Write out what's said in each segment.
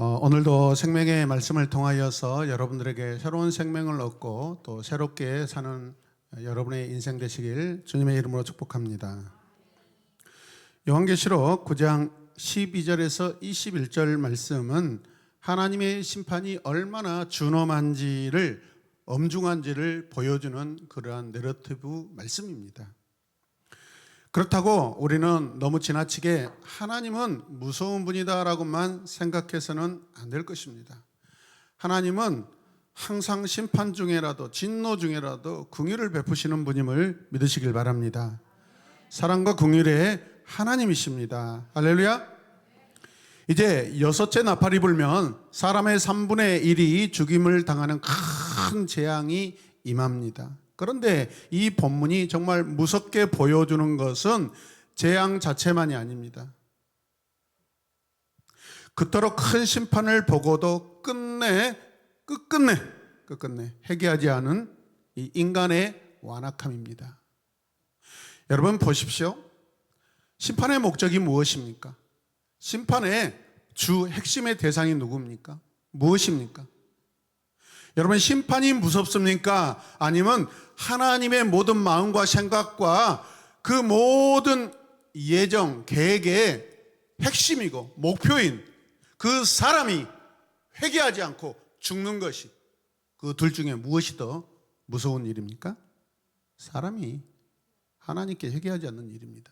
오늘도 생명의 말씀을 통하여서 여러분들에게 새로운 생명을 얻고 또 새롭게 사는 여러분의 인생 되시길 주님의 이름으로 축복합니다. 요한계시록 9장 12절에서 21절 말씀은 하나님의 심판이 얼마나 준엄한지를 엄중한지를 보여주는 그러한 내러티브 말씀입니다. 그렇다고 우리는 너무 지나치게 하나님은 무서운 분이다라고만 생각해서는 안 될 것입니다. 하나님은 항상 심판 중에라도 진노 중에라도 긍휼을 베푸시는 분임을 믿으시길 바랍니다. 사랑과 긍휼의 하나님이십니다. 할렐루야. 이제 여섯째 나팔이 불면 사람의 3분의 1이 죽임을 당하는 큰 재앙이 임합니다. 그런데 이 본문이 정말 무섭게 보여주는 것은 재앙 자체만이 아닙니다. 그토록 큰 심판을 보고도 끝끝내 회개하지 않은 이 인간의 완악함입니다. 여러분 보십시오. 심판의 목적이 무엇입니까? 심판의 주 핵심의 대상이 누굽니까? 무엇입니까? 여러분, 심판이 무섭습니까? 아니면 하나님의 모든 마음과 생각과 그 모든 예정, 계획의 핵심이고 목표인 그 사람이 회개하지 않고 죽는 것이, 그 둘 중에 무엇이 더 무서운 일입니까? 사람이 하나님께 회개하지 않는 일입니다.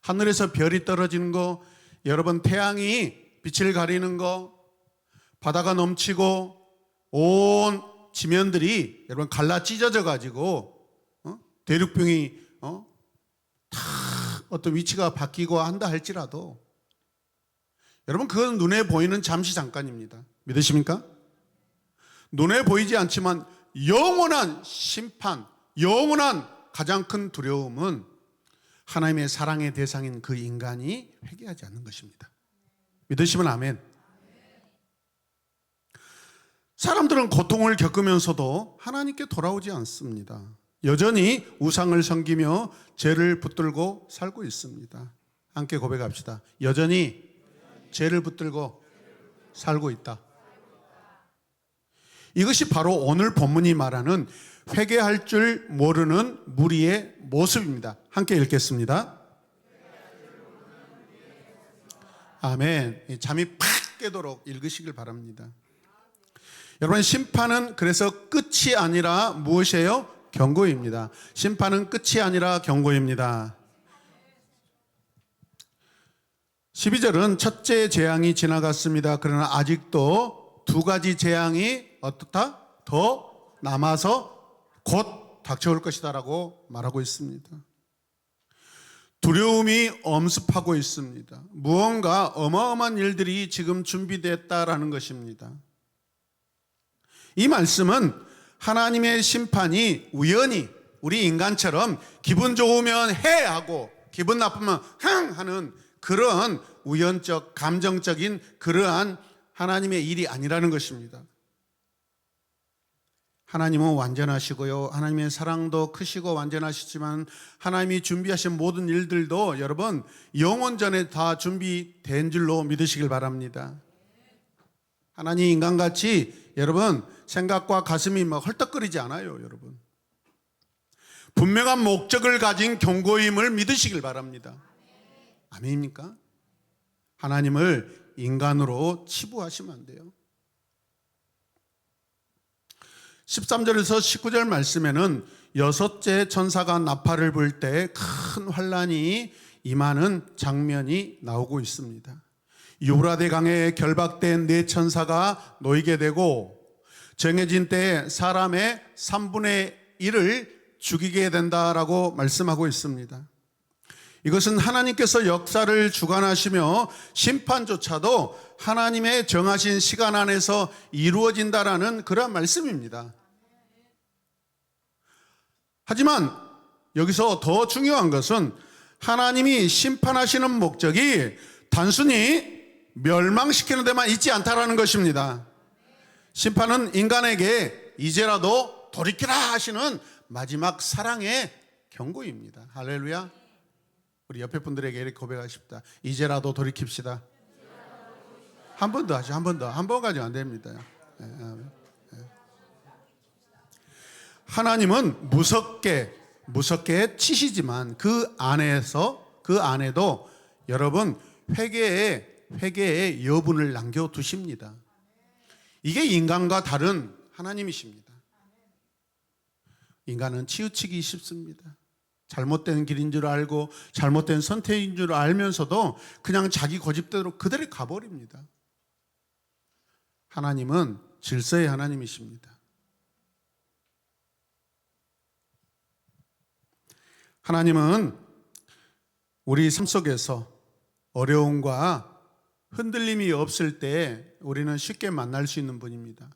하늘에서 별이 떨어지는 거, 여러분 태양이 빛을 가리는 거, 바다가 넘치고 온 지면들이 여러분 갈라 찢어져 가지고 대륙병이 다 어떤 위치가 바뀌고 한다 할지라도 여러분 그건 눈에 보이는 잠시 잠깐입니다. 믿으십니까? 눈에 보이지 않지만 영원한 심판, 영원한 가장 큰 두려움은 하나님의 사랑의 대상인 그 인간이 회개하지 않는 것입니다. 믿으시면 아멘. 사람들은 고통을 겪으면서도 하나님께 돌아오지 않습니다. 여전히 우상을 섬기며 죄를 붙들고 살고 있습니다. 함께 고백합시다. 여전히 죄를 붙들고 살고 있다. 이것이 바로 오늘 본문이 말하는 회개할 줄 모르는 무리의 모습입니다. 함께 읽겠습니다. 아멘. 잠이 팍 깨도록 읽으시길 바랍니다. 여러분, 심판은 그래서 끝이 아니라 무엇이에요? 경고입니다. 심판은 끝이 아니라 경고입니다. 12절은 첫째 재앙이 지나갔습니다. 그러나 아직도 두 가지 재앙이 어떻다? 더 남아서 곧 닥쳐올 것이다 라고 말하고 있습니다. 두려움이 엄습하고 있습니다. 무언가 어마어마한 일들이 지금 준비됐다라는 것입니다. 이 말씀은 하나님의 심판이 우연히 우리 인간처럼 기분 좋으면 해 하고 기분 나쁘면 흥 하는 그런 우연적 감정적인 그러한 하나님의 일이 아니라는 것입니다. 하나님은 완전하시고요, 하나님의 사랑도 크시고 완전하시지만 하나님이 준비하신 모든 일들도 여러분 영원전에 다 준비된 줄로 믿으시길 바랍니다. 하나님 인간같이 여러분 생각과 가슴이 막 헐떡거리지 않아요. 여러분 분명한 목적을 가진 경고임을 믿으시길 바랍니다. 아멘입니까? 하나님을 인간으로 치부하시면 안 돼요. 13절에서 19절 말씀에는 여섯째 천사가 나팔을 불 때 큰 환란이 임하는 장면이 나오고 있습니다. 유브라데 강에 결박된 네 천사가 놓이게 되고 정해진 때에 사람의 3분의 1을 죽이게 된다라고 말씀하고 있습니다. 이것은 하나님께서 역사를 주관하시며 심판조차도 하나님의 정하신 시간 안에서 이루어진다라는 그런 말씀입니다. 하지만 여기서 더 중요한 것은 하나님이 심판하시는 목적이 단순히 멸망시키는 데만 있지 않다라는 것입니다. 심판은 인간에게 이제라도 돌이키라 하시는 마지막 사랑의 경고입니다. 할렐루야. 우리 옆에 분들에게 이렇게 고백하십시다. 이제라도 돌이킵시다. 한 번 더 하죠. 한 번 더. 한 번 가지고 안 됩니다. 하나님은 무섭게 치시지만 그 안에도 여러분 회개의 여분을 남겨두십니다. 이게 인간과 다른 하나님이십니다. 인간은 치우치기 쉽습니다. 잘못된 길인 줄 알고 잘못된 선택인 줄 알면서도 그냥 자기 고집대로 그대로 가버립니다. 하나님은 질서의 하나님이십니다. 하나님은 우리 삶 속에서 어려움과 흔들림이 없을 때 우리는 쉽게 만날 수 있는 분입니다.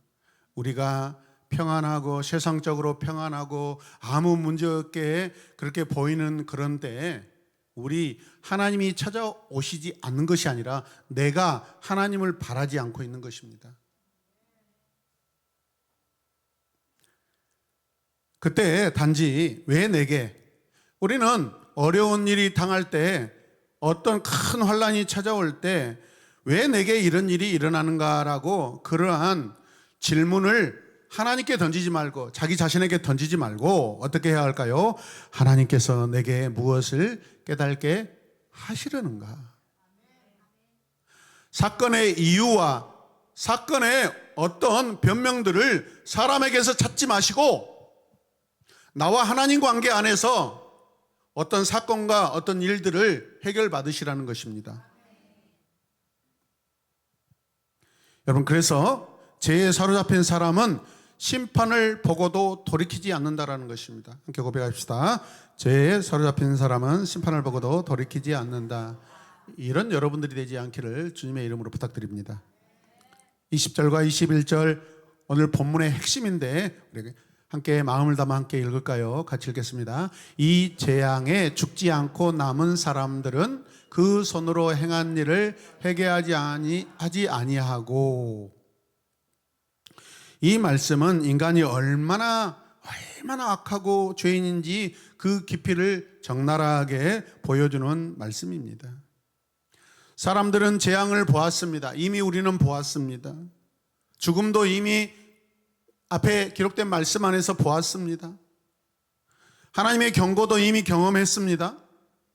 우리가 평안하고 세상적으로 평안하고 아무 문제 없게 그렇게 보이는 그런 때 우리 하나님이 찾아오시지 않는 것이 아니라 내가 하나님을 바라지 않고 있는 것입니다. 그때 단지 왜 내게, 우리는 어려운 일이 당할 때 어떤 큰 환난이 찾아올 때 왜 내게 이런 일이 일어나는가라고 그러한 질문을 하나님께 던지지 말고 자기 자신에게 던지지 말고 어떻게 해야 할까요? 하나님께서 내게 무엇을 깨닫게 하시려는가? 사건의 이유와 사건의 어떤 변명들을 사람에게서 찾지 마시고 나와 하나님 관계 안에서 어떤 사건과 어떤 일들을 해결받으시라는 것입니다. 여러분, 그래서 죄에 사로잡힌 사람은 심판을 보고도 돌이키지 않는다라는 것입니다. 함께 고백합시다. 죄에 사로잡힌 사람은 심판을 보고도 돌이키지 않는다. 이런 여러분들이 되지 않기를 주님의 이름으로 부탁드립니다. 20절과 21절 오늘 본문의 핵심인데 우리 함께 마음을 담아 함께 읽을까요? 같이 읽겠습니다. 이 재앙에 죽지 않고 남은 사람들은 그 손으로 행한 일을 회개하지 아니하고. 이 말씀은 인간이 얼마나 악하고 죄인인지 그 깊이를 적나라하게 보여주는 말씀입니다. 사람들은 재앙을 보았습니다. 이미 우리는 보았습니다. 죽음도 이미 앞에 기록된 말씀 안에서 보았습니다. 하나님의 경고도 이미 경험했습니다.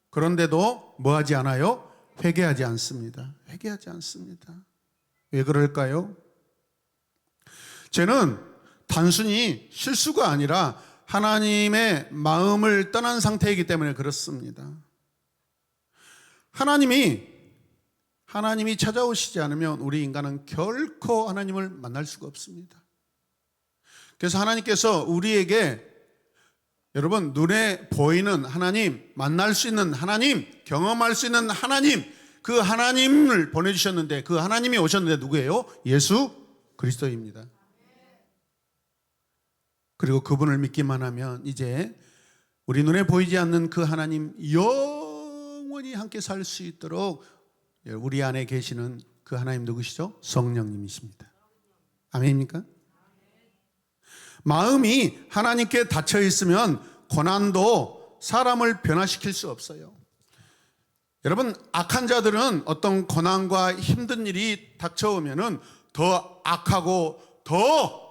그런데도 뭐하지 않아요? 회개하지 않습니다. 회개하지 않습니다. 왜 그럴까요? 죄는 단순히 실수가 아니라 하나님의 마음을 떠난 상태이기 때문에 그렇습니다. 하나님이 찾아오시지 않으면 우리 인간은 결코 하나님을 만날 수가 없습니다. 그래서 하나님께서 우리에게 여러분 눈에 보이는 하나님, 만날 수 있는 하나님, 경험할 수 있는 하나님, 그 하나님을 보내주셨는데 그 하나님이 오셨는데 누구예요? 예수 그리스도입니다. 그리고 그분을 믿기만 하면 이제 우리 눈에 보이지 않는 그 하나님 영원히 함께 살 수 있도록 우리 안에 계시는 그 하나님 누구시죠? 성령님이십니다. 아멘입니까? 마음이 하나님께 닫혀 있으면 고난도 사람을 변화시킬 수 없어요. 여러분, 악한 자들은 어떤 고난과 힘든 일이 닥쳐오면은 더 악하고 더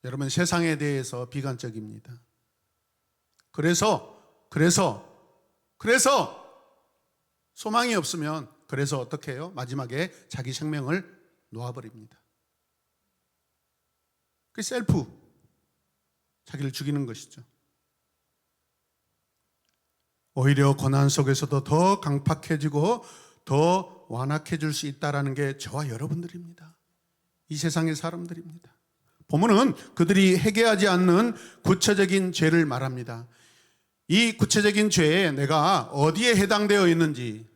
여러분 세상에 대해서 비관적입니다. 그래서 소망이 없으면 그래서 어떻게 해요? 마지막에 자기 생명을 놓아버립니다. 그 셀프 자기를 죽이는 것이죠. 오히려 고난 속에서도 더 강팍해지고 더 완악해질 수 있다는 게 저와 여러분들입니다. 이 세상의 사람들입니다. 본문은 그들이 회개하지 않는 구체적인 죄를 말합니다. 이 구체적인 죄에 내가 어디에 해당되어 있는지,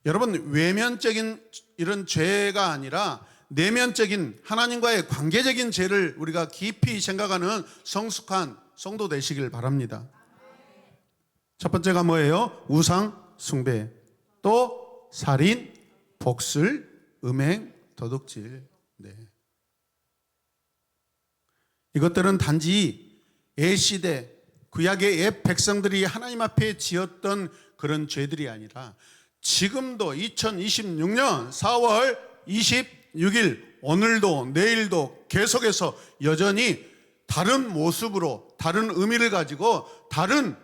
여러분 외면적인 이런 죄가 아니라 내면적인 하나님과의 관계적인 죄를 우리가 깊이 생각하는 성숙한 성도 되시길 바랍니다. 첫 번째가 뭐예요? 우상 숭배, 또 살인, 복술, 음행, 도둑질. 네. 이것들은 단지 옛시대 구약의 옛 백성들이 하나님 앞에 지었던 그런 죄들이 아니라 지금도 2026년 4월 26일 오늘도 내일도 계속해서 여전히 다른 모습으로 다른 의미를 가지고 다른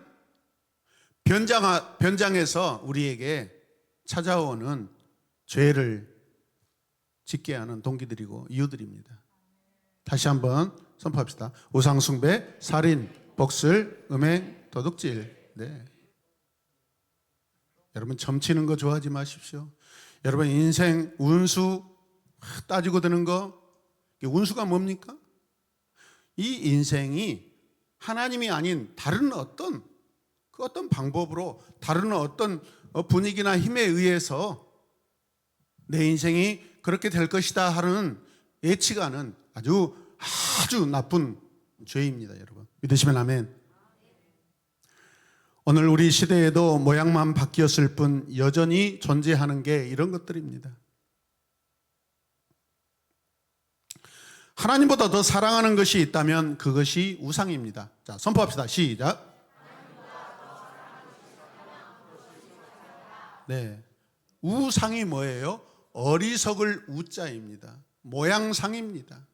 변장해서 우리에게 찾아오는 죄를 짓게 하는 동기들이고 이유들입니다. 다시 한번 선포합시다. 우상숭배, 살인, 복술, 음행, 도둑질. 네. 여러분 점치는 거 좋아하지 마십시오. 여러분 인생 운수 따지고 드는 거, 운수가 뭡니까? 이 인생이 하나님이 아닌 다른 어떤 방법으로 다른 어떤 분위기나 힘에 의해서 내 인생이 그렇게 될 것이다 하는 예측하는 아주 나쁜 죄입니다. 여러분 믿으시면 아멘. 오늘 우리 시대에도 모양만 바뀌었을 뿐 여전히 존재하는 게 이런 것들입니다. 하나님보다 더 사랑하는 것이 있다면 그것이 우상입니다. 자, 선포합시다. 시작. 네, 우상이 뭐예요? 어리석을 우자입니다. 모양상입니다.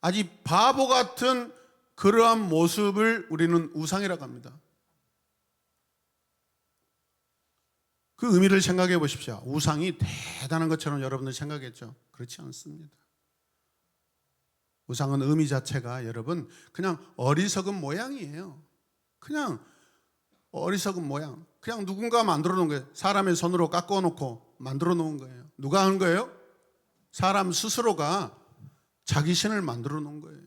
아주 바보 같은 그러한 모습을 우리는 우상이라고 합니다. 그 의미를 생각해 보십시오. 우상이 대단한 것처럼 여러분들 생각했죠? 그렇지 않습니다. 우상은 의미 자체가 여러분 그냥 어리석은 모양이에요. 그냥 어리석은 모양. 그냥 누군가 만들어 놓은 거예요. 사람의 손으로 깎아 놓고 만들어 놓은 거예요. 누가 한 거예요? 사람 스스로가 자기 신을 만들어 놓은 거예요.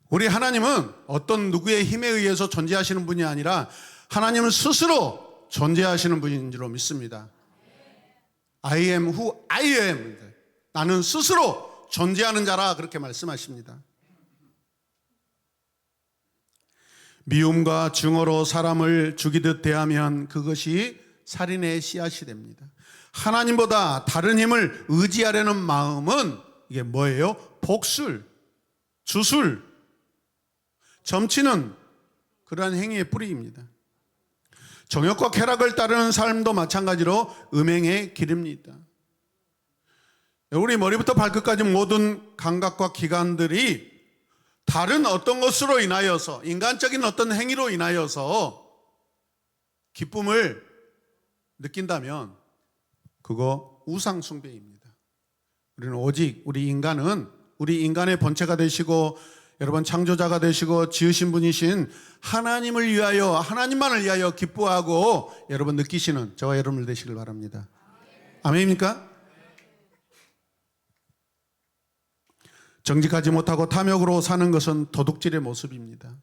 우리 하나님은 어떤 누구의 힘에 의해서 존재하시는 분이 아니라 하나님은 스스로 존재하시는 분인 줄로 믿습니다. I am who I am. 나는 스스로 존재하는 자라 그렇게 말씀하십니다. 미움과 증오로 사람을 죽이듯 대하면 그것이 살인의 씨앗이 됩니다. 하나님보다 다른 힘을 의지하려는 마음은 이게 뭐예요? 복술, 주술, 점치는 그러한 행위의 뿌리입니다. 정욕과 쾌락을 따르는 삶도 마찬가지로 음행의 길입니다. 우리 머리부터 발끝까지 모든 감각과 기관들이 다른 어떤 것으로 인하여서 인간적인 어떤 행위로 인하여서 기쁨을 느낀다면 그거 우상숭배입니다. 우리는 오직 우리 인간의 본체가 되시고 여러분 창조자가 되시고 지으신 분이신 하나님을 위하여 하나님만을 위하여 기뻐하고 여러분 느끼시는 저와 여러분들 되시길 바랍니다. 아멘입니까? 정직하지 못하고 탐욕으로 사는 것은 도둑질의 모습입니다.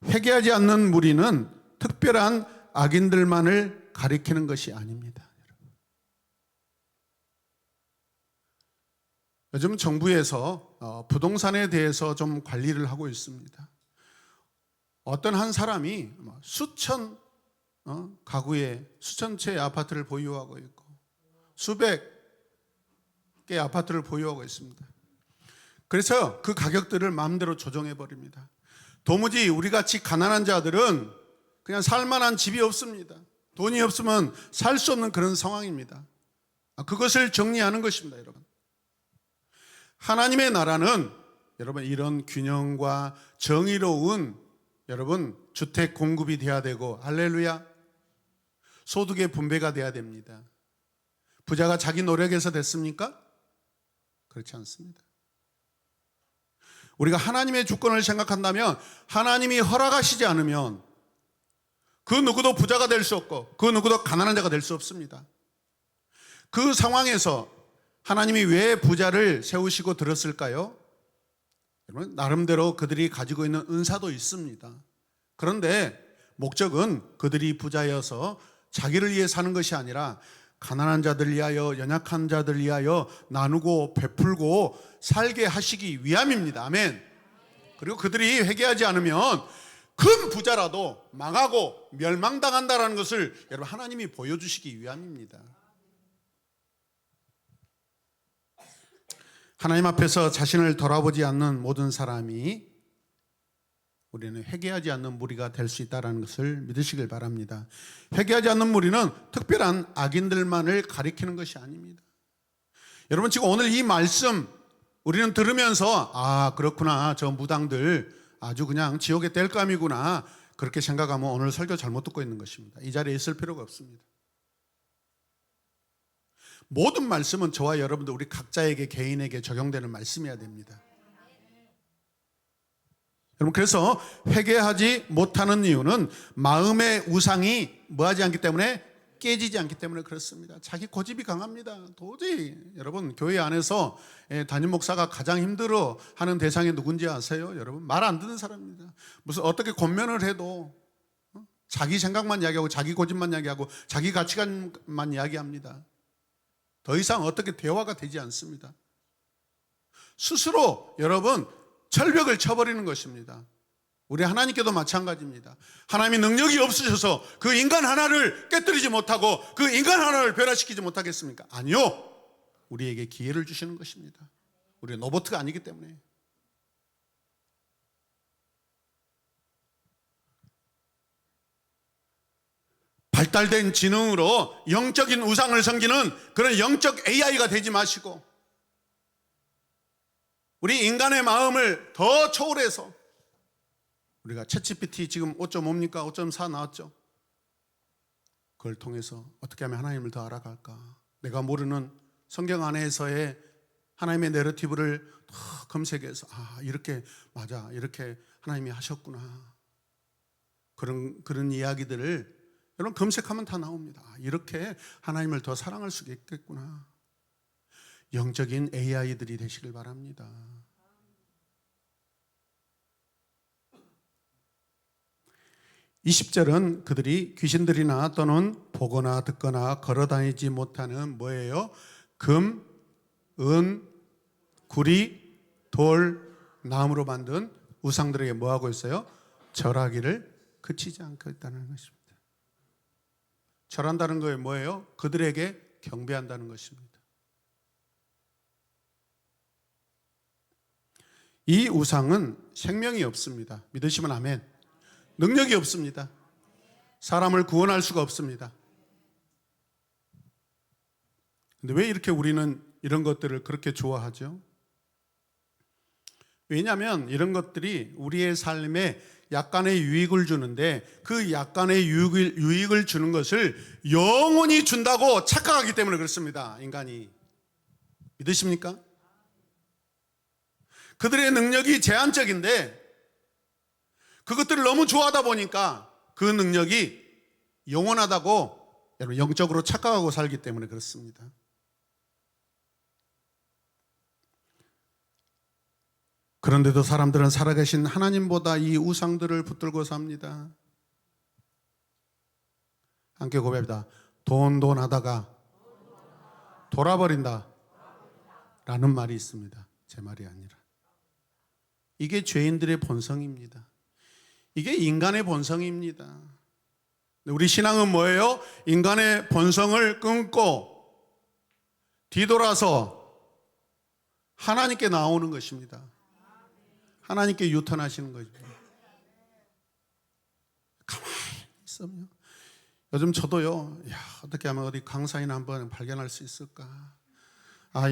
회개하지 않는 무리는 특별한 악인들만을 가리키는 것이 아닙니다. 요즘 정부에서 부동산에 대해서 좀 관리를 하고 있습니다. 어떤 한 사람이 수천 가구에 수천 채의 아파트를 보유하고 있고 수백 개의 아파트를 보유하고 있습니다. 그래서 그 가격들을 마음대로 조정해 버립니다. 도무지 우리같이 가난한 자들은 그냥 살만한 집이 없습니다. 돈이 없으면 살 수 없는 그런 상황입니다. 그것을 정리하는 것입니다. 여러분, 하나님의 나라는 여러분 이런 균형과 정의로운 여러분 주택 공급이 돼야 되고, 할렐루야, 소득의 분배가 돼야 됩니다. 부자가 자기 노력에서 됐습니까? 그렇지 않습니다. 우리가 하나님의 주권을 생각한다면 하나님이 허락하시지 않으면 그 누구도 부자가 될 수 없고 그 누구도 가난한 자가 될 수 없습니다. 그 상황에서 하나님이 왜 부자를 세우시고 들었을까요? 여러분, 나름대로 그들이 가지고 있는 은사도 있습니다. 그런데 목적은 그들이 부자여서 자기를 위해 사는 것이 아니라 가난한 자들 위하여, 연약한 자들 위하여 나누고 베풀고 살게 하시기 위함입니다. 아멘. 그리고 그들이 회개하지 않으면 큰 부자라도 망하고 멸망당한다는 것을 여러분 하나님이 보여주시기 위함입니다. 하나님 앞에서 자신을 돌아보지 않는 모든 사람이 우리는 회개하지 않는 무리가 될 수 있다는 것을 믿으시길 바랍니다. 회개하지 않는 무리는 특별한 악인들만을 가리키는 것이 아닙니다. 여러분, 지금 오늘 이 말씀 우리는 들으면서 그렇구나, 저 무당들 아주 그냥 지옥의 땔감이구나, 그렇게 생각하면 오늘 설교 잘못 듣고 있는 것입니다. 이 자리에 있을 필요가 없습니다. 모든 말씀은 저와 여러분들 우리 각자에게, 개인에게 적용되는 말씀이어야 됩니다. 여러분, 그래서 회개하지 못하는 이유는 마음의 우상이 뭐하지 않기 때문에, 깨지지 않기 때문에 그렇습니다. 자기 고집이 강합니다. 도저히. 여러분, 교회 안에서 담임 목사가 가장 힘들어하는 대상이 누군지 아세요? 여러분, 말 안 듣는 사람입니다. 무슨 어떻게 권면을 해도 자기 생각만 이야기하고 자기 고집만 이야기하고 자기 가치관만 이야기합니다. 더 이상 어떻게 대화가 되지 않습니다. 스스로 여러분 철벽을 쳐버리는 것입니다. 우리 하나님께도 마찬가지입니다. 하나님이 능력이 없으셔서 그 인간 하나를 깨뜨리지 못하고 그 인간 하나를 변화시키지 못하겠습니까? 아니요. 우리에게 기회를 주시는 것입니다. 우리 로봇가 아니기 때문에. 발달된 지능으로 영적인 우상을 섬기는 그런 영적 AI가 되지 마시고 우리 인간의 마음을 더 초월해서, 우리가 챗GPT 지금 5.5입니까? 5.4 나왔죠? 그걸 통해서 어떻게 하면 하나님을 더 알아갈까? 내가 모르는 성경 안에서의 하나님의 내러티브를 더 검색해서 이렇게 맞아, 이렇게 하나님이 하셨구나, 그런 이야기들을 여러분 검색하면 다 나옵니다. 이렇게 하나님을 더 사랑할 수 있겠구나. 영적인 AI들이 되시길 바랍니다. 이 20절은 그들이 귀신들이나 또는 보거나 듣거나 걸어다니지 못하는 뭐예요? 금, 은, 구리, 돌, 나무로 만든 우상들에게 뭐하고 있어요? 절하기를 그치지 않고 있다는 것입니다. 절한다는 거에 뭐예요? 그들에게 경배한다는 것입니다. 이 우상은 생명이 없습니다. 믿으시면 아멘. 능력이 없습니다. 사람을 구원할 수가 없습니다. 근데 왜 이렇게 우리는 이런 것들을 그렇게 좋아하죠? 왜냐하면 이런 것들이 우리의 삶에 약간의 유익을 주는데 그 약간의 유익을 주는 것을 영원히 준다고 착각하기 때문에 그렇습니다. 인간이. 믿으십니까? 그들의 능력이 제한적인데 그것들을 너무 좋아하다 보니까 그 능력이 영원하다고 여러분 영적으로 착각하고 살기 때문에 그렇습니다. 그런데도 사람들은 살아계신 하나님보다 이 우상들을 붙들고 삽니다. 함께 고백합니다. 돈 하다가 돌아버린다 라는 말이 있습니다. 제 말이 아니라. 이게 죄인들의 본성입니다. 이게 인간의 본성입니다. 우리 신앙은 뭐예요? 인간의 본성을 끊고 뒤돌아서 하나님께 나오는 것입니다. 하나님께 유턴하시는 거죠. 가만히 있으면 요즘 저도요, 어떻게 하면 어디 강사인 한번 발견할 수 있을까?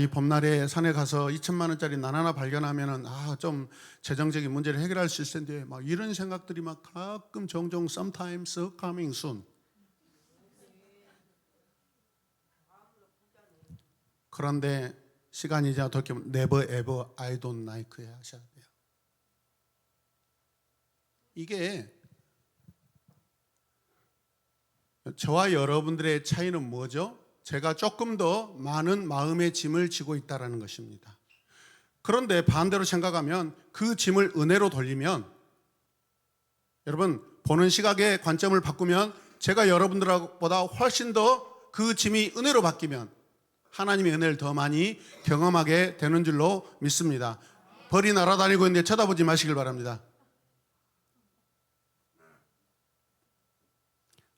이 봄날에 산에 가서 2천만 원짜리 난 하나 발견하면은 좀 재정적인 문제를 해결할 수 있을 텐데 막 이런 생각들이 막 가끔 종종 sometimes coming soon. 그런데 시간이 지나 돌이키면 never ever I don't like 하셔야 돼요. 이게 저와 여러분들의 차이는 뭐죠? 제가 조금 더 많은 마음의 짐을 지고 있다는 것입니다. 그런데 반대로 생각하면 그 짐을 은혜로 돌리면 여러분 보는 시각의 관점을 바꾸면 제가 여러분들보다 훨씬 더 그 짐이 은혜로 바뀌면 하나님의 은혜를 더 많이 경험하게 되는 줄로 믿습니다. 벌이 날아다니고 있는데 쳐다보지 마시길 바랍니다.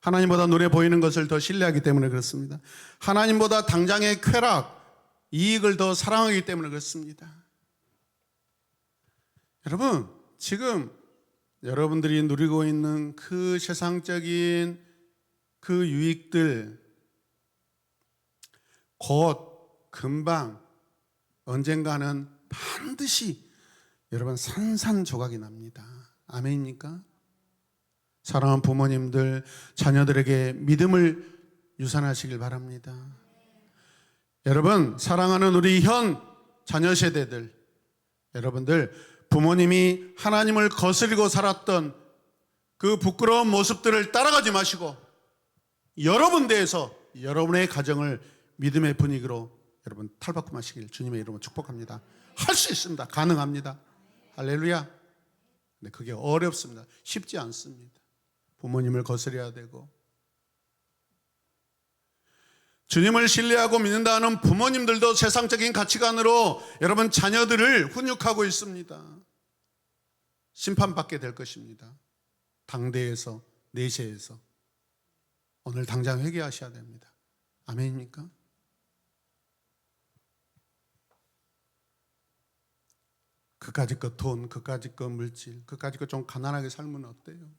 하나님보다 눈에 보이는 것을 더 신뢰하기 때문에 그렇습니다. 하나님보다 당장의 쾌락, 이익을 더 사랑하기 때문에 그렇습니다. 여러분, 지금 여러분들이 누리고 있는 그 세상적인 그 유익들 곧 금방 언젠가는 반드시 여러분 산산조각이 납니다. 아멘입니까? 사랑하는 부모님들, 자녀들에게 믿음을 유산하시길 바랍니다. 여러분, 사랑하는 우리 현 자녀 세대들, 여러분들 부모님이 하나님을 거스리고 살았던 그 부끄러운 모습들을 따라가지 마시고 여러분 대해서 여러분의 가정을 믿음의 분위기로 여러분 탈바꿈하시길 주님의 이름으로 축복합니다. 할 수 있습니다. 가능합니다. 할렐루야. 근데 그게 어렵습니다. 쉽지 않습니다. 부모님을 거스려야 되고 주님을 신뢰하고 믿는다는 부모님들도 세상적인 가치관으로 여러분 자녀들을 훈육하고 있습니다. 심판받게 될 것입니다. 당대에서, 내세에서. 오늘 당장 회개하셔야 됩니다. 아멘입니까? 그까짓 것 돈, 그까짓 것 물질, 그까짓 것 좀 가난하게 살면 어때요?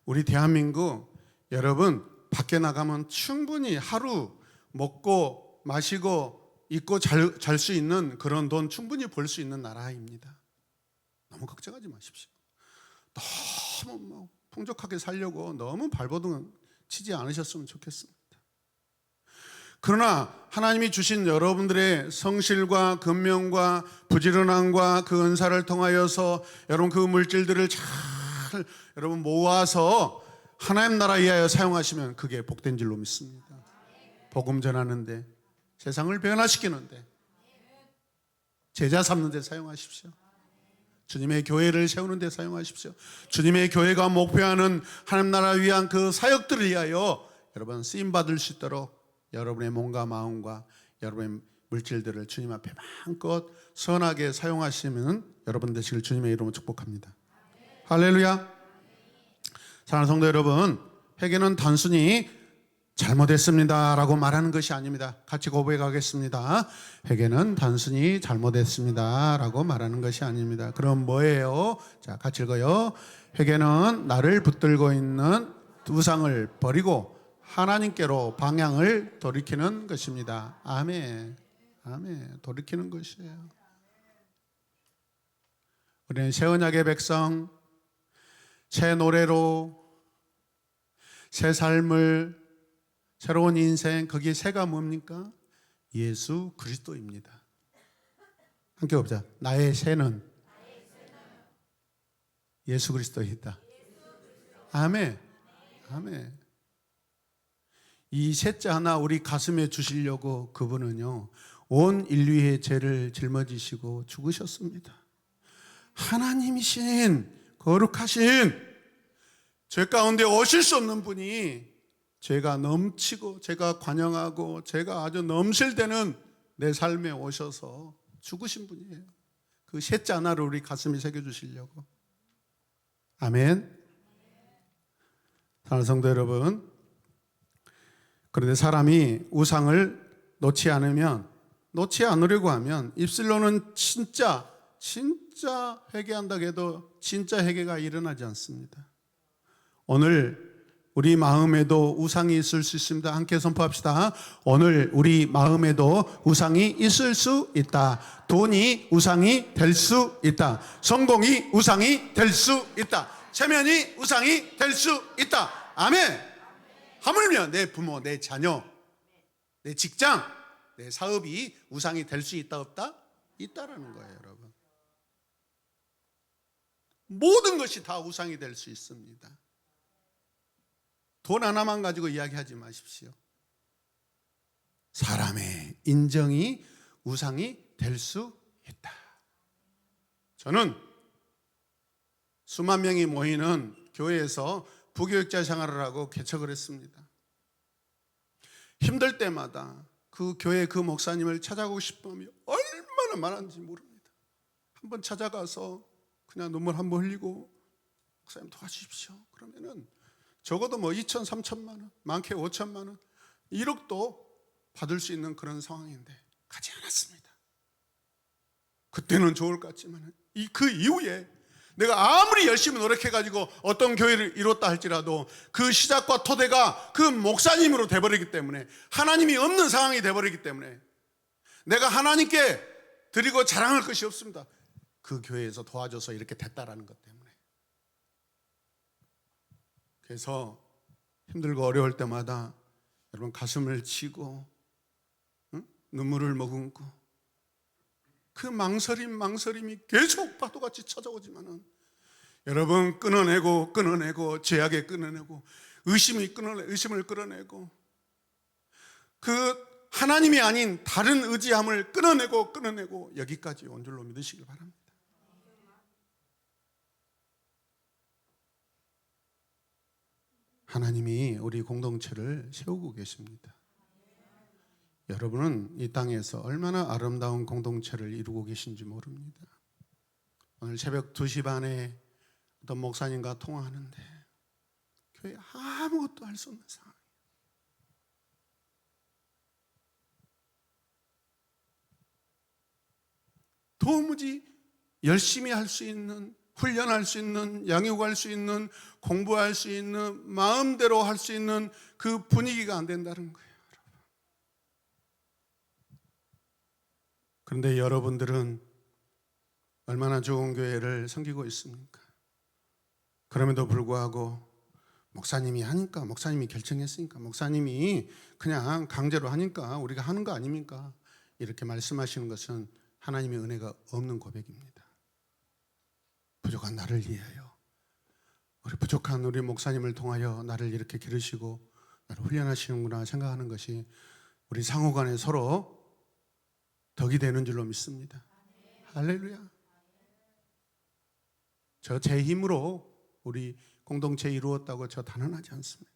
우리 대한민국 여러분 밖에 나가면 충분히 하루 먹고 마시고 입고 잘 수 있는 그런 돈 충분히 벌 수 있는 나라입니다. 너무 걱정하지 마십시오. 너무 풍족하게 살려고 너무 발버둥 치지 않으셨으면 좋겠습니다. 그러나 하나님이 주신 여러분들의 성실과 근면과 부지런함과 그 은사를 통하여서 여러분 그 물질들을 잘 여러분 모아서 하나님 나라 위하여 사용하시면 그게 복된 줄로 믿습니다. 복음 전하는데, 세상을 변화시키는데, 제자 삼는 데 사용하십시오. 주님의 교회를 세우는 데 사용하십시오. 주님의 교회가 목표하는 하나님 나라 위한 그 사역들을 위하여 여러분 쓰임받을 수 있도록 여러분의 몸과 마음과 여러분의 물질들을 주님 앞에 마음껏 선하게 사용하시면 여러분 되시길 주님의 이름으로 축복합니다. 할렐루야. 사랑하는 성도 여러분, 회개는 단순히 잘못했습니다 라고 말하는 것이 아닙니다. 같이 고백하겠습니다. 회개는 단순히 잘못했습니다 라고 말하는 것이 아닙니다. 그럼 뭐예요? 자, 같이 읽어요. 회개는 나를 붙들고 있는 우상을 버리고 하나님께로 방향을 돌이키는 것입니다. 아멘. 아멘. 돌이키는 것이에요. 우리는 새 언약의 백성, 새 노래로 새 삶을, 새로운 인생, 거기에 새가 뭡니까? 예수 그리스도입니다. 함께 봅자. 나의 새는 예수 그리스도이다. 아멘. 아멘. 이 셋째 하나 우리 가슴에 주시려고 그분은요 온 인류의 죄를 짊어지시고 죽으셨습니다. 하나님이신 거룩하신 죄 가운데 오실 수 없는 분이 죄가 넘치고 죄가 관영하고 죄가 아주 넘실대는 내 삶에 오셔서 죽으신 분이에요. 그 셋째 하나를 우리 가슴에 새겨주시려고. 아멘. 사랑하는 성도 여러분, 그런데 사람이 우상을 놓지 않으려고 하면 입술로는 진짜 회개한다고 해도 진짜 회개가 일어나지 않습니다. 오늘 우리 마음에도 우상이 있을 수 있습니다. 함께 선포합시다. 오늘 우리 마음에도 우상이 있을 수 있다. 돈이 우상이 될 수 있다. 성공이 우상이 될 수 있다. 체면이 우상이 될 수 있다. 아멘. 하물며 내 부모, 내 자녀, 내 직장, 내 사업이 우상이 될 수 있다 없다? 있다라는 거예요, 여러분. 모든 것이 다 우상이 될 수 있습니다. 돈 하나만 가지고 이야기하지 마십시오. 사람의 인정이 우상이 될 수 있다. 저는 수만 명이 모이는 교회에서 부교육자 생활을 하고 개척을 했습니다. 힘들 때마다 그 교회 그 목사님을 찾아가고 싶으면 얼마나 많은지 모릅니다. 한번 찾아가서 그냥 눈물 한번 흘리고 목사님 도와주십시오. 그러면은 적어도 뭐 2천, 3천만 원, 많게 5천만 원, 1억도 받을 수 있는 그런 상황인데 가지 않았습니다. 그때는 좋을 것 같지만 그 이후에 내가 아무리 열심히 노력해가지고 어떤 교회를 이뤘다 할지라도 그 시작과 토대가 그 목사님으로 돼버리기 때문에, 하나님이 없는 상황이 돼버리기 때문에 내가 하나님께 드리고 자랑할 것이 없습니다. 그 교회에서 도와줘서 이렇게 됐다라는 것 때문에. 그래서 힘들고 어려울 때마다 여러분 가슴을 치고 눈물을 머금고 그 망설임이 계속 파도같이 찾아오지만은 여러분 끊어내고 죄악에 끊어내고 의심을 끌어내고 그 하나님이 아닌 다른 의지함을 끊어내고 여기까지 온 줄로 믿으시길 바랍니다. 하나님이 우리 공동체를 세우고 계십니다. 여러분은 이 땅에서 얼마나 아름다운 공동체를 이루고 계신지 모릅니다. 오늘 새벽 2시 반에 어떤 목사님과 통화하는데 교회 아무것도 할 수 없는 상황이에요. 도무지 열심히 할 수 있는, 훈련할 수 있는, 양육할 수 있는, 공부할 수 있는, 마음대로 할 수 있는 그 분위기가 안 된다는 거예요. 그런데 여러분들은 얼마나 좋은 교회를 섬기고 있습니까? 그럼에도 불구하고 목사님이 하니까, 목사님이 결정했으니까, 목사님이 그냥 강제로 하니까 우리가 하는 거 아닙니까? 이렇게 말씀하시는 것은 하나님의 은혜가 없는 고백입니다. 부족한 나를 위하여, 우리 부족한 우리 목사님을 통하여 나를 이렇게 기르시고 나를 훈련하시는구나 생각하는 것이 우리 상호간에 서로 덕이 되는 줄로 믿습니다. 할렐루야. 저 제 힘으로 우리 공동체 이루었다고 저 단언하지 않습니다.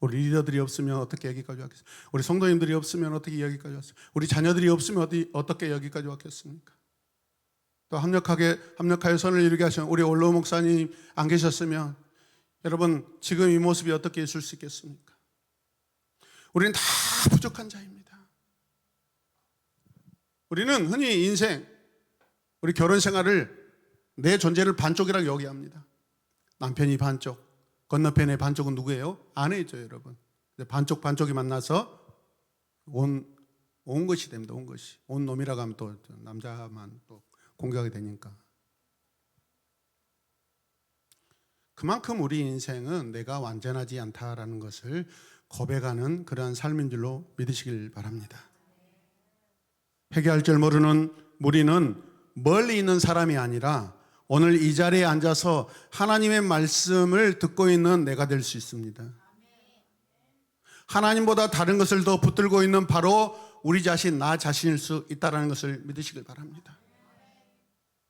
우리 리더들이 없으면 어떻게 여기까지 왔겠습니까? 우리 성도님들이 없으면 어떻게 여기까지 왔습니까? 우리 자녀들이 없으면 어떻게 여기까지 왔겠습니까? 또 합력하여 선을 이루게 하신 우리 올로 목사님 안 계셨으면 여러분 지금 이 모습이 어떻게 있을 수 있겠습니까? 우리는 다 부족한 자입니다. 우리는 흔히 인생, 우리 결혼 생활을 내 존재를 반쪽이라고 여기합니다. 남편이 반쪽, 건너편의 반쪽은 누구예요? 아내죠, 여러분. 반쪽이 만나서 온 것이 됩니다. 온 것이. 온 놈이라고 하면 또 남자만 또 공격이 되니까. 그만큼 우리 인생은 내가 완전하지 않다라는 것을 고백하는 그러한 삶인 줄로 믿으시길 바랍니다. 회개할 줄 모르는 무리는 멀리 있는 사람이 아니라 오늘 이 자리에 앉아서 하나님의 말씀을 듣고 있는 내가 될 수 있습니다. 하나님보다 다른 것을 더 붙들고 있는 바로 우리 자신, 나 자신일 수 있다는 것을 믿으시길 바랍니다.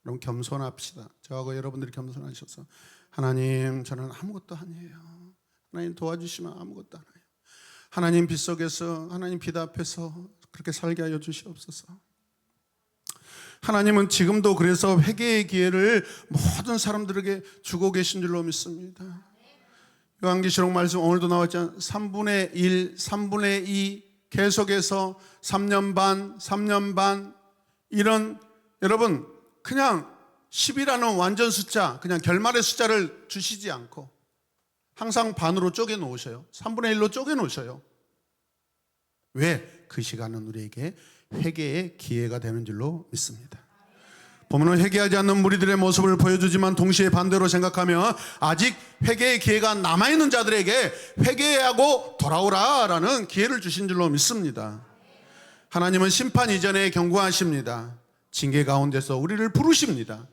그럼 겸손합시다. 저하고 여러분들이 겸손하셔서 하나님, 저는 아무것도 아니에요. 하나님 도와주시면 아무것도 안 해요. 하나님 빛 속에서, 하나님 빛 앞에서 그렇게 살게 하여 주시옵소서. 하나님은 지금도 그래서 회개의 기회를 모든 사람들에게 주고 계신 줄로 믿습니다. 요한계시록 말씀 오늘도 나왔잖아요. 3분의 1, 3분의 2 계속해서 3년 반 이런, 여러분 그냥 10이라는 완전 숫자, 그냥 결말의 숫자를 주시지 않고 항상 반으로 쪼개 놓으셔요. 3분의 1로 쪼개 놓으셔요. 왜? 그 시간은 우리에게 회개의 기회가 되는 줄로 믿습니다. 보면은 회개하지 않는 무리들의 모습을 보여주지만 동시에 반대로 생각하면 아직 회개의 기회가 남아있는 자들에게 회개하고 돌아오라라는 기회를 주신 줄로 믿습니다. 하나님은 심판 이전에 경고하십니다. 징계 가운데서 우리를 부르십니다.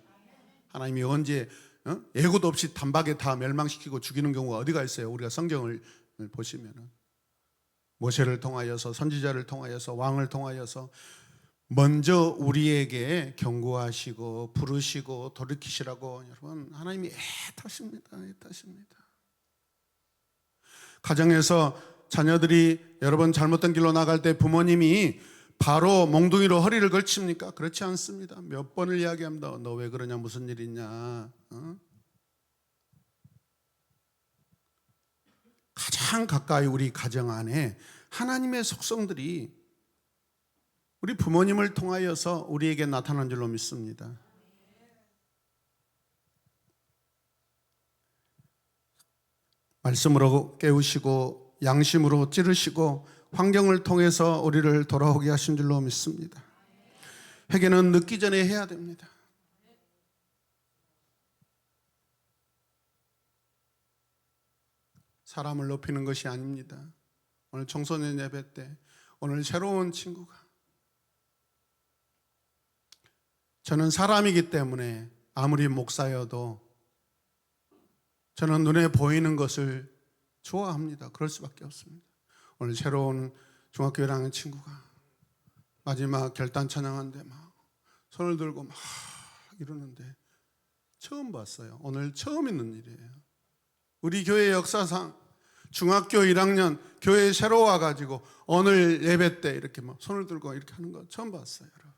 하나님이 언제 예고도 없이 단박에 다 멸망시키고 죽이는 경우가 어디가 있어요? 우리가 성경을 보시면은 모세를 통하여서, 선지자를 통하여서, 왕을 통하여서 먼저 우리에게 경고하시고 부르시고 돌이키시라고. 여러분, 하나님이 애타십니다. 가정에서 자녀들이 여러분 잘못된 길로 나갈 때 부모님이 바로 몽둥이로 허리를 걸칩니까? 그렇지 않습니다. 몇 번을 이야기합니다. 너 왜 그러냐, 무슨 일 있냐. 가장 가까이 우리 가정 안에 하나님의 속성들이 우리 부모님을 통하여서 우리에게 나타난 줄로 믿습니다. 말씀으로 깨우시고 양심으로 찌르시고 환경을 통해서 우리를 돌아오게 하신 줄로 믿습니다. 회개는 늦기 전에 해야 됩니다. 사람을 높이는 것이 아닙니다. 오늘 청소년 예배 때 오늘 새로운 친구가 저는 사람이기 때문에 아무리 목사여도 저는 눈에 보이는 것을 좋아합니다. 그럴 수밖에 없습니다. 오늘 새로운 중학교 1학년 친구가 마지막 결단 찬양하는데 막 손을 들고 막 이러는데 처음 봤어요. 오늘 처음 있는 일이에요. 우리 교회 역사상 중학교 1학년 교회에 새로 와가지고 오늘 예배 때 이렇게 막 손을 들고 이렇게 하는 거 처음 봤어요. 여러분.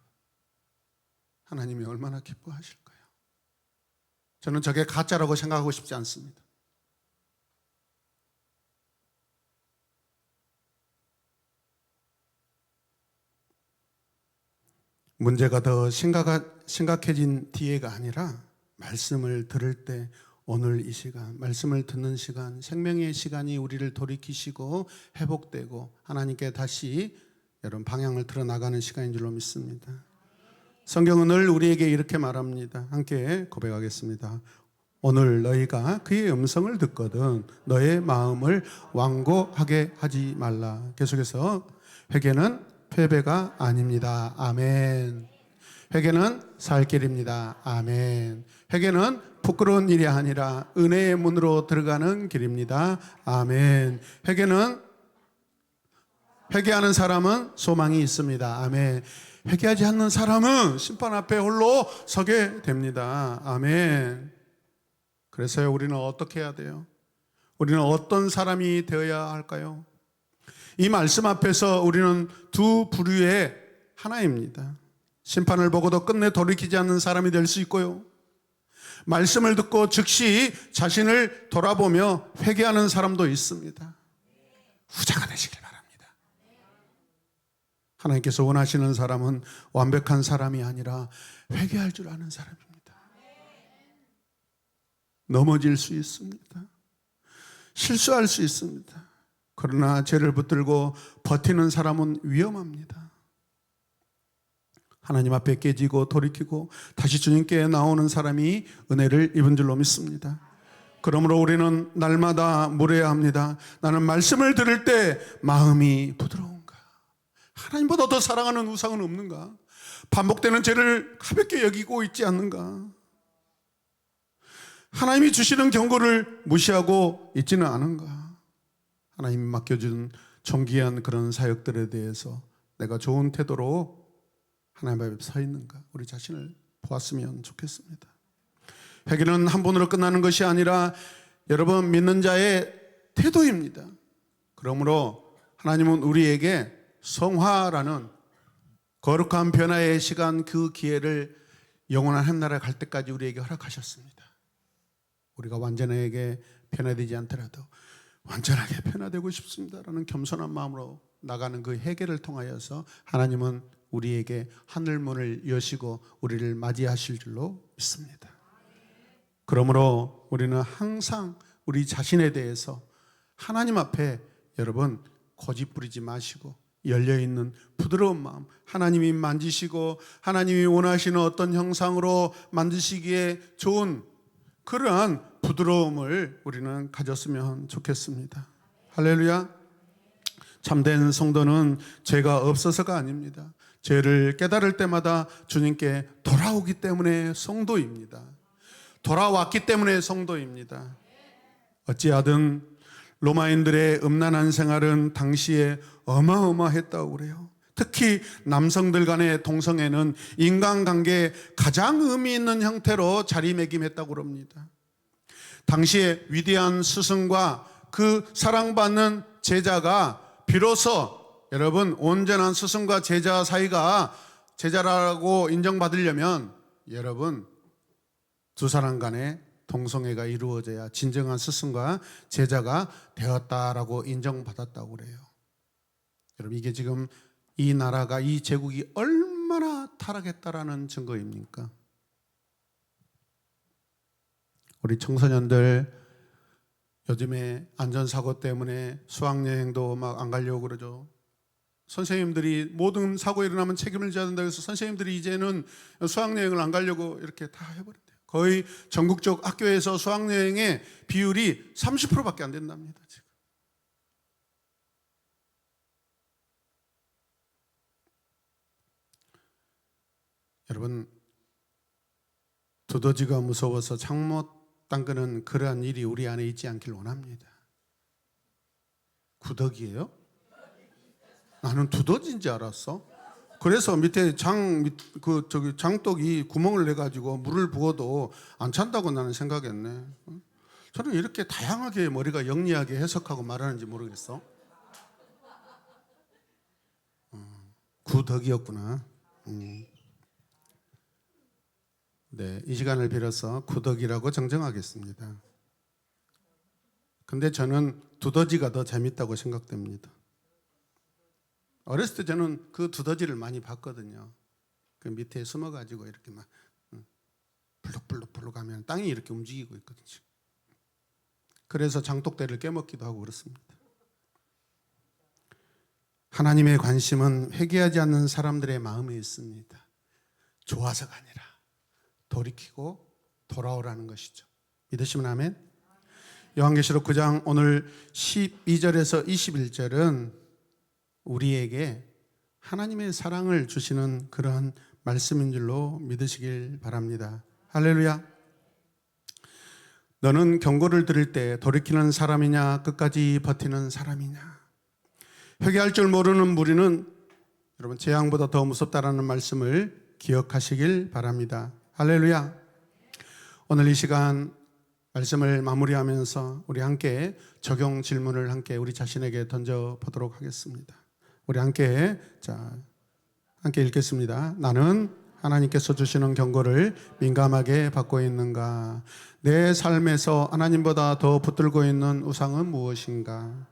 하나님이 얼마나 기뻐하실까요? 저는 저게 가짜라고 생각하고 싶지 않습니다. 문제가 더 심각해진 뒤에가 아니라 말씀을 들을 때 오늘 이 시간, 말씀을 듣는 시간, 생명의 시간이 우리를 돌이키시고 회복되고 하나님께 다시 여러분 방향을 틀어 나가는 시간인 줄로 믿습니다. 성경은 늘 우리에게 이렇게 말합니다. 함께 고백하겠습니다. 오늘 너희가 그의 음성을 듣거든 너의 마음을 완고하게 하지 말라. 계속해서 회개는 패배가 아닙니다. 아멘. 회개는 살 길입니다. 아멘. 회개는 부끄러운 일이 아니라 은혜의 문으로 들어가는 길입니다. 아멘. 회개하는 사람은 소망이 있습니다. 아멘. 회개하지 않는 사람은 심판 앞에 홀로 서게 됩니다. 아멘. 그래서요, 우리는 어떻게 해야 돼요? 우리는 어떤 사람이 되어야 할까요? 이 말씀 앞에서 우리는 두 부류의 하나입니다. 심판을 보고도 끝내 돌이키지 않는 사람이 될 수 있고요, 말씀을 듣고 즉시 자신을 돌아보며 회개하는 사람도 있습니다. 후자가 되시길 바랍니다. 하나님께서 원하시는 사람은 완벽한 사람이 아니라 회개할 줄 아는 사람입니다. 넘어질 수 있습니다. 실수할 수 있습니다. 그러나 죄를 붙들고 버티는 사람은 위험합니다. 하나님 앞에 깨지고 돌이키고 다시 주님께 나오는 사람이 은혜를 입은 줄로 믿습니다. 그러므로 우리는 날마다 물어야 합니다. 나는 말씀을 들을 때 마음이 부드러운가? 하나님보다 더 사랑하는 우상은 없는가? 반복되는 죄를 가볍게 여기고 있지 않는가? 하나님이 주시는 경고를 무시하고 있지는 않은가? 하나님이 맡겨준 존귀한 그런 사역들에 대해서 내가 좋은 태도로 하나님 앞에 서 있는가? 우리 자신을 보았으면 좋겠습니다. 회개는 한 번으로 끝나는 것이 아니라 여러분 믿는 자의 태도입니다. 그러므로 하나님은 우리에게 성화라는 거룩한 변화의 시간, 그 기회를 영원한 하늘나라에 갈 때까지 우리에게 허락하셨습니다. 우리가 완전하게 변화되지 않더라도 완전하게 변화되고 싶습니다라는 겸손한 마음으로 나가는 그 회개를 통하여서 하나님은 우리에게 하늘문을 여시고 우리를 맞이하실 줄로 믿습니다. 그러므로 우리는 항상 우리 자신에 대해서 하나님 앞에 여러분 고집 부리지 마시고 열려있는 부드러운 마음, 하나님이 만지시고 하나님이 원하시는 어떤 형상으로 만드시기에 좋은 그러한 부드러움을 우리는 가졌으면 좋겠습니다. 할렐루야. 참된 성도는 죄가 없어서가 아닙니다. 죄를 깨달을 때마다 주님께 돌아오기 때문에 성도입니다. 돌아왔기 때문에 성도입니다. 어찌하든 로마인들의 음란한 생활은 당시에 어마어마했다고 그래요. 특히 남성들 간의 동성애는 인간관계에 가장 의미 있는 형태로 자리매김했다고 그럽니다. 당시에 위대한 스승과 그 사랑받는 제자가 비로소 여러분 온전한 스승과 제자 사이가 제자라고 인정받으려면 여러분 두 사람 간의 동성애가 이루어져야 진정한 스승과 제자가 되었다라고 인정받았다고 그래요. 여러분 이게 지금 이 나라가, 이 제국이 얼마나 타락했다라는 증거입니까? 우리 청소년들 요즘에 안전사고 때문에 수학여행도 막 안 가려고 그러죠. 선생님들이 모든 사고 일어나면 책임을 져야 된다고 해서 선생님들이 이제는 수학여행을 안 가려고 이렇게 다 해버린대요. 거의 전국적 학교에서 수학여행의 비율이 30%밖에 안 된답니다. 지금. 여러분, 두더지가 무서워서 창못 당그는 그러한 일이 우리 안에 있지 않길 원합니다. 구더기예요? 나는 두더지인 줄 알았어. 그래서 밑에 장독이 구멍을 내 가지고 물을 부어도 안 찬다고 나는 생각했네. 저는 이렇게 다양하게 머리가 영리하게 해석하고 말하는지 모르겠어. 구더기였구나. 네, 이 시간을 빌어서 구더기라고 정정하겠습니다. 근데 저는 두더지가 더 재밌다고 생각됩니다. 어렸을 때 저는 그 두더지를 많이 봤거든요. 그 밑에 숨어가지고 이렇게 막 블룩블룩블룩 하면 땅이 이렇게 움직이고 있거든요. 그래서 장독대를 깨먹기도 하고 그렇습니다. 하나님의 관심은 회개하지 않는 사람들의 마음에 있습니다. 좋아서가 아니라 돌이키고 돌아오라는 것이죠. 믿으시면 아멘. 요한계시록 9장 오늘 12절에서 21절은 우리에게 하나님의 사랑을 주시는 그러한 말씀인 줄로 믿으시길 바랍니다. 할렐루야. 너는 경고를 들을 때 돌이키는 사람이냐 끝까지 버티는 사람이냐. 회개할 줄 모르는 무리는 여러분 재앙보다 더 무섭다라는 말씀을 기억하시길 바랍니다. 할렐루야. 오늘 이 시간 말씀을 마무리하면서 우리 함께 적용 질문을 함께 우리 자신에게 던져보도록 하겠습니다. 우리 함께 함께 읽겠습니다. 나는 하나님께서 주시는 경고를 민감하게 받고 있는가? 내 삶에서 하나님보다 더 붙들고 있는 우상은 무엇인가?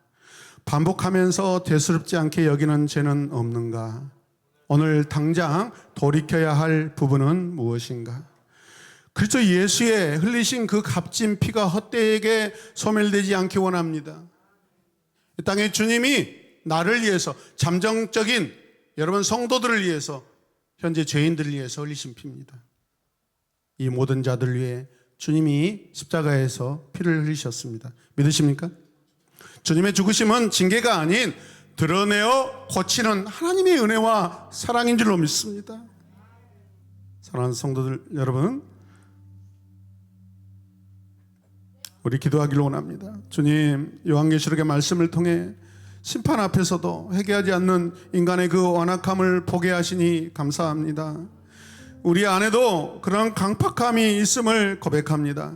반복하면서 대수롭지 않게 여기는 죄는 없는가? 오늘 당장 돌이켜야 할 부분은 무엇인가? 그리스도 예수의 흘리신 그 값진 피가 헛되게 소멸되지 않기 원합니다. 이 땅에 주님이 나를 위해서, 잠정적인 여러분 성도들을 위해서, 현재 죄인들을 위해서 흘리신 피입니다. 이 모든 자들 위해 주님이 십자가에서 피를 흘리셨습니다. 믿으십니까? 주님의 죽으심은 징계가 아닌 드러내어 고치는 하나님의 은혜와 사랑인 줄로 믿습니다. 사랑하는 성도들 여러분, 우리 기도하기를 원합니다. 주님, 요한계시록의 말씀을 통해 심판 앞에서도 회개하지 않는 인간의 그 완악함을 보게 하시니 감사합니다. 우리 안에도 그런 강팍함이 있음을 고백합니다.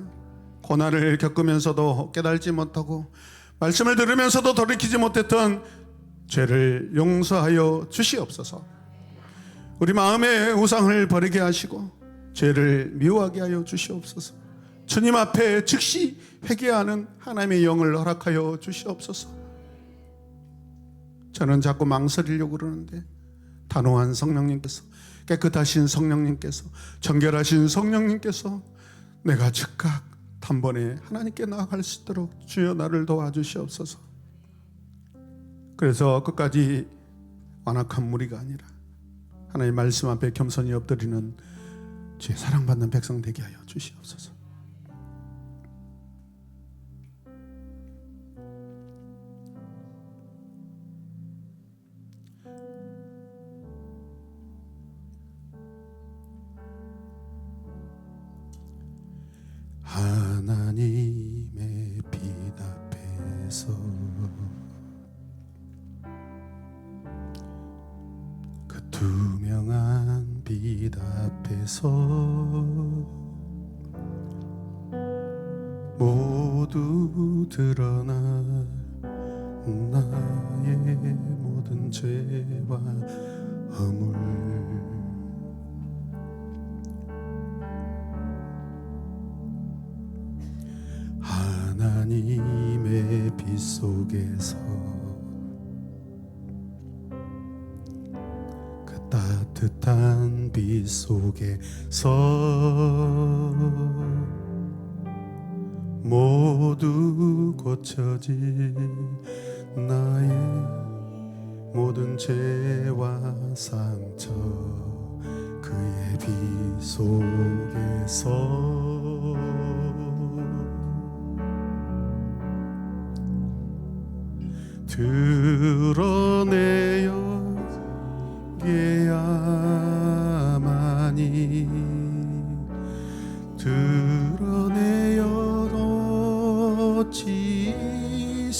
고난을 겪으면서도 깨달지 못하고 말씀을 들으면서도 돌이키지 못했던 죄를 용서하여 주시옵소서. 우리 마음의 우상을 버리게 하시고 죄를 미워하게 하여 주시옵소서. 주님 앞에 즉시 회개하는 하나님의 영을 허락하여 주시옵소서. 저는 자꾸 망설이려고 그러는데 단호한 성령님께서, 깨끗하신 성령님께서, 정결하신 성령님께서 내가 즉각 단번에 하나님께 나아갈 수 있도록 주여 나를 도와주시옵소서. 그래서 끝까지 완악한 무리가 아니라 하나님의 말씀 앞에 겸손히 엎드리는 주의 사랑받는 백성 되게 하여 주시옵소서. 하나님의 빛 앞에서 그 투명한 빛 앞에서 모두 드러나 나의 모든 죄와 허물 하나님의 빛 속에서 따뜻한 빛 속에서 모두 고쳐질 나의 모든 죄와 상처 그의 빛 속에서 드러내어야만이 드러내어 지시는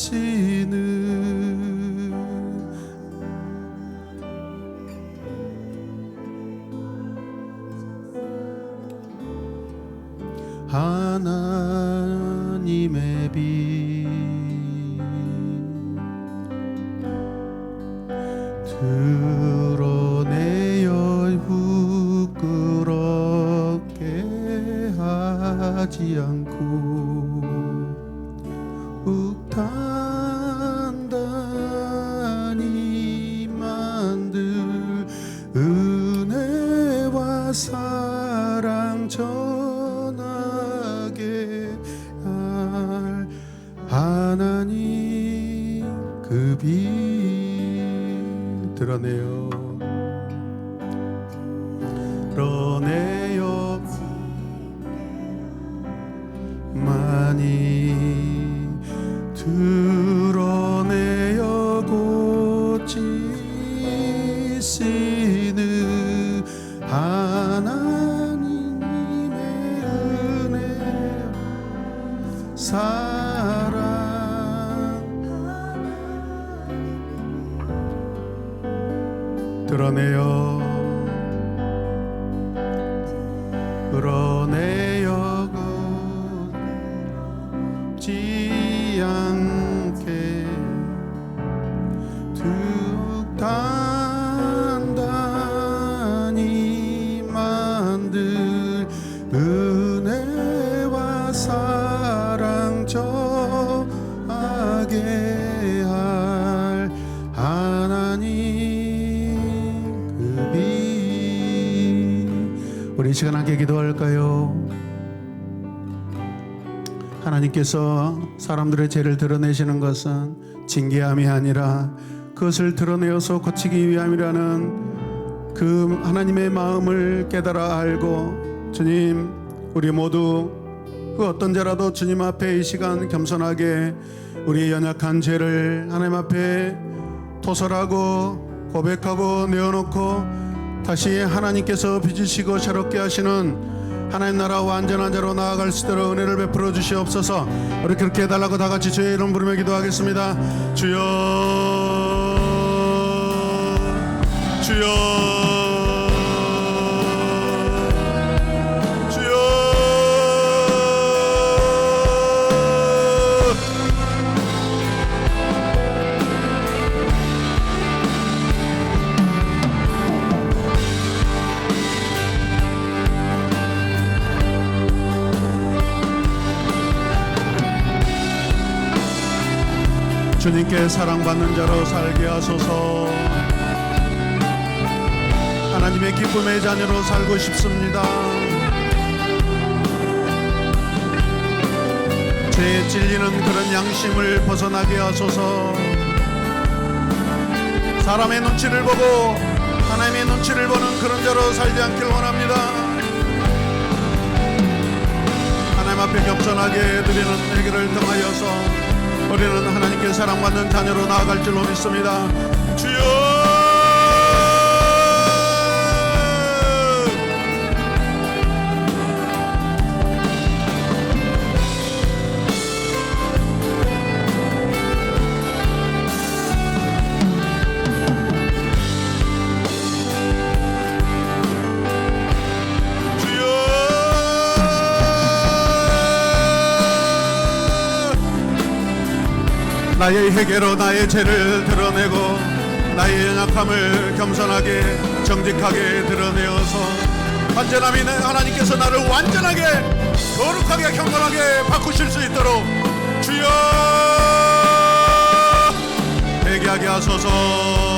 하나님의 빛 드러내어 부끄럽게 하지 않고 단단히 만들 은혜와 사랑 전하게 할 하나님 그 빛 드러내어 많이 드러내어 고치시는 하나님의 은혜 사랑 드러내어 지 않게 단단히 만들 은혜와 사랑 전하게 할 하나님 그 빛 우리 이 시간 함께 기도할까요? 하나님께서 사람들의 죄를 드러내시는 것은 징계함이 아니라 그것을 드러내어서 고치기 위함이라는 그 하나님의 마음을 깨달아 알고 주님 우리 모두 그 어떤 죄라도 주님 앞에 이 시간 겸손하게 우리의 연약한 죄를 하나님 앞에 토설하고 고백하고 내어놓고 다시 하나님께서 빚으시고 새롭게 하시는 하나님 나라 완전한 자로 나아갈 수 있도록 은혜를 베풀어 주시옵소서. 우리 그렇게 해달라고 다 같이 주의 이름 부르며 기도하겠습니다. 주여 주여 주여 주님께 사랑받는 자로 살게 하소서. 하나님의 기쁨의 자녀로 살고 싶습니다. 죄에 찔리는 그런 양심을 벗어나게 하소서. 사람의 눈치를 보고 하나님의 눈치를 보는 그런 자로 살지 않길 원합니다. 하나님 앞에 겸손하게 드리는 회개를 통하여서 우리는 하나님께 사랑받는 자녀로 나아갈 줄로 믿습니다. 주여 나의 회개로 나의 죄를 드러내고 나의 연약함을 겸손하게 정직하게 드러내어서 완전함이 하나님께서 나를 완전하게 거룩하게 경건하게 바꾸실 수 있도록 주여 회개하게 하소서.